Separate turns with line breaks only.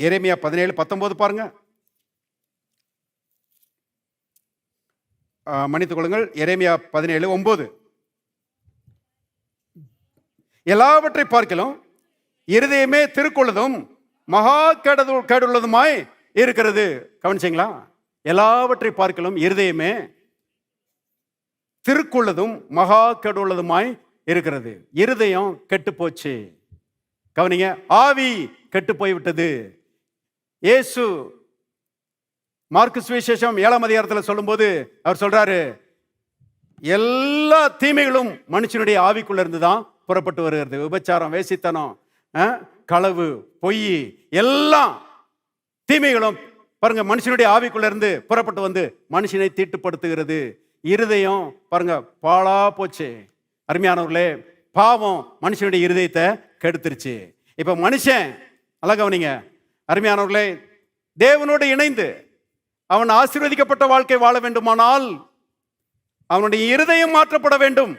எரேமியா 17:19 பாருங்க. மன்னித்துக் கொள்ளுங்கள், எரேமியா 17:9. எல்லாவற்றை பார்க்கலாம் இருதயமே திருக்குள்ளதும் மகா கேடுள்ளதுமாய் இருக்கிறது. கவனிச்சிங்களா? எல்லாவற்றை பார்க்கலாம் இருதயமே திருக்குள்ளதும் மகா கேடுள்ளதுமாய் இருக்கிறது. இருதயம் கெட்டு போச்சு. கவனிங்க, ஆவி கெட்டு போய்விட்டது. இயேசு மார்க்கு சுவிசேஷம் 7ஆம் அதிகாரத்தில் சொல்லும்போது அவர் சொல்றாரு, எல்லா தீமைகளும் மனுஷனுடைய ஆவிக்குள்ள இருந்து தான் புறப்பட்டு வருகிறது. விபச்சாரம், வேசித்தனம், களவு, பொய், எல்லாம் தீமைகளும் பாருங்க மனுஷனுடைய ஆவிக்குள்ள இருந்து புறப்பட்டு வந்து மனுஷனை தீட்டுப்படுத்துகிறது. இருதயம் பாருங்க பாழா போச்சு. அருமையானவர்களே, பாவம் மனுஷனுடைய இருதயத்தை கெடுத்துருச்சு. இப்ப மனுஷன் அழகவனிங்க அருமையானவர்களே, தேவனோடு இணைந்து அவன் ஆசீர்வதிக்கப்பட்ட வாழ்க்கை வாழ வேண்டுமானால் அவனுடைய இருதயம் மாற்றப்பட வேண்டும்.